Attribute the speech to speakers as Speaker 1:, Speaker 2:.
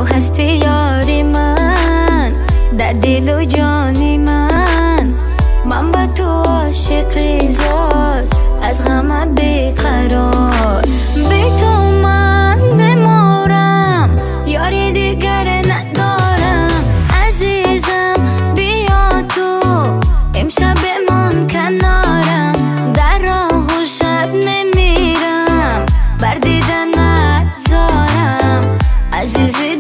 Speaker 1: هستی یاری من در دل و جانی من با تو عاشقی زار از غمت بیقرار بی تو من بمارم یاری دیگر ندارم عزیزم بیا تو امشب من کنارم در راه و شب میمیرم بر دیدن نگذارم عزیزی